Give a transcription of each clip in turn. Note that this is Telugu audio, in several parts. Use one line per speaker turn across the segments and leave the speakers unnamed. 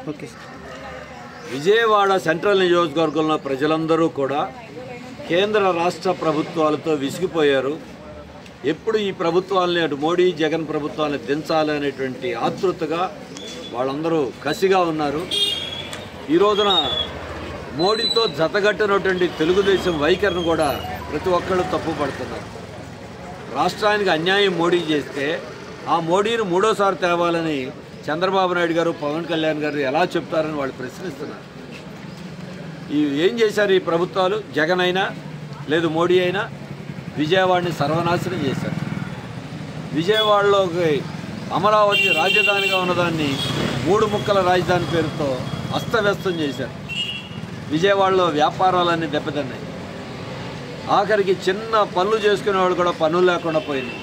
Okay sir.
విజయవాడ సెంట్రల్ నియోజకవర్గంలో ప్రజలందరూ కూడా కేంద్ర రాష్ట్ర ప్రభుత్వాలతో విసిగిపోయారు. ఎప్పుడు ఈ ప్రభుత్వాలని అటు మోడీ జగన్ ప్రభుత్వాన్ని దించాలి అనేటువంటి ఆతృతగా వాళ్ళందరూ కసిగా ఉన్నారు. ఈ రోజున మోడీతో జతగట్టినటువంటి తెలుగుదేశం వైఖరిని కూడా ప్రతి ఒక్కళ్ళు తప్పు పడుతున్నారు. రాష్ట్రానికి అన్యాయం మోడీ చేస్తే ఆ మోడీని మూడోసారి తేవాలని చంద్రబాబు నాయుడు గారు పవన్ కళ్యాణ్ గారు ఎలా చెప్తారని వాళ్ళు ప్రశ్నిస్తున్నారు. ఏం చేశారు ఈ ప్రభుత్వాలు? జగన్ అయినా లేదు మోడీ అయినా విజయవాడని సర్వనాశనం చేశారు. విజయవాడలోకి అమరావతి రాజధానిగా ఉన్నదాన్ని 3 ముక్కల రాజధాని పేరుతో అస్తవ్యస్తం చేశారు. విజయవాడలో వ్యాపారాలన్నీ దెబ్బతిన్నాయి. ఆఖరికి చిన్న పనులు చేసుకునే వాళ్ళు కూడా పనులు లేకుండా పోయింది.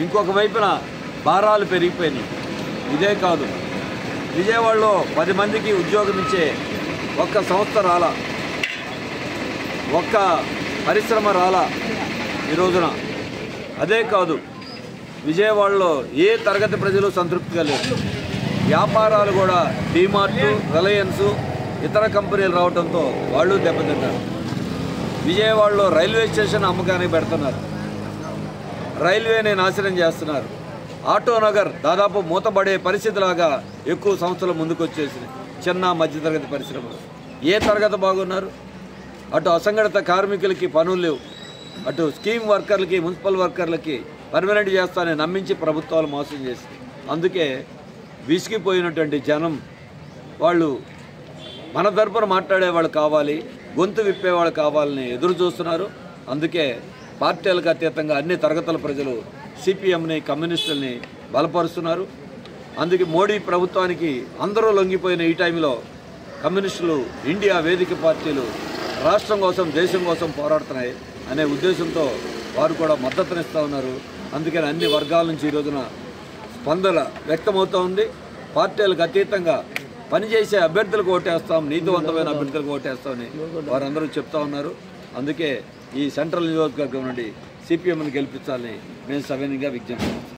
ఇంకొక వైపున భారాలు పెరిగిపోయినాయి. ఇదే కాదు, విజయవాడలో 10 మందికి ఉద్యోగం ఇచ్చే ఒక్క సంస్థ రాలా, ఒక్క పరిశ్రమ రాలా ఈ రోజున. అదే కాదు, విజయవాడలో ఏ తరగతి ప్రజలు సంతృప్తిగా లేరు. వ్యాపారాలు కూడా డీమార్ట్, రిలయన్స్, ఇతర కంపెనీలు రావడంతో వాళ్ళు దెబ్బతిన్నారు. విజయవాడలో రైల్వే స్టేషన్ అమ్మకానికి పెడుతున్నారు, రైల్వేని నాశనం చేస్తున్నారు. ఆటోనగర్ దాదాపు మూతపడే పరిస్థితిలాగా ఎక్కువ సంస్థలు ముందుకు వచ్చేసినాయి. చిన్న మధ్యతరగతి పరిశ్రమలు ఏ తరగతి బాగున్నారు? అటు అసంఘటిత కార్మికులకి పనులు లేవు, అటు స్కీమ్ వర్కర్లకి, మున్సిపల్ వర్కర్లకి పర్మనెంట్ చేస్తానని నమ్మించి ప్రభుత్వాలు మోసం చేసింది. అందుకే విసిగిపోయినటువంటి జనం వాళ్ళు మన తరపున మాట్లాడే వాళ్ళు కావాలి, గొంతు విప్పేవాళ్ళు కావాలని ఎదురు చూస్తున్నారు. అందుకే పార్టీలకు అతీతంగా అన్ని తరగతుల ప్రజలు సిపిఎంని, కమ్యూనిస్టుల్ని బలపరుస్తున్నారు. అందుకే మోడీ ప్రభుత్వానికి అందరూ లొంగిపోయిన ఈ టైంలో కమ్యూనిస్టులు, ఇండియా వేదిక పార్టీలు రాష్ట్రం కోసం, దేశం కోసం పోరాడుతున్నాయి అనే ఉద్దేశంతో వారు కూడా మద్దతునిస్తూ ఉన్నారు. అందుకని అన్ని వర్గాల నుంచి ఈ రోజున స్పందన వ్యక్తమవుతూ ఉంది. పార్టీలకు అతీతంగా పనిచేసే అభ్యర్థులకు ఓటేస్తాం, నీతివంతమైన అభ్యర్థులకు ఓటేస్తామని వారందరూ చెప్తా ఉన్నారు. అందుకే ఈ సెంట్రల్ నియోజకవర్గం నుండి సిపిఎంని గెలిపించాలని మేము సవినయంగా విజ్ఞప్తి చేస్తాం.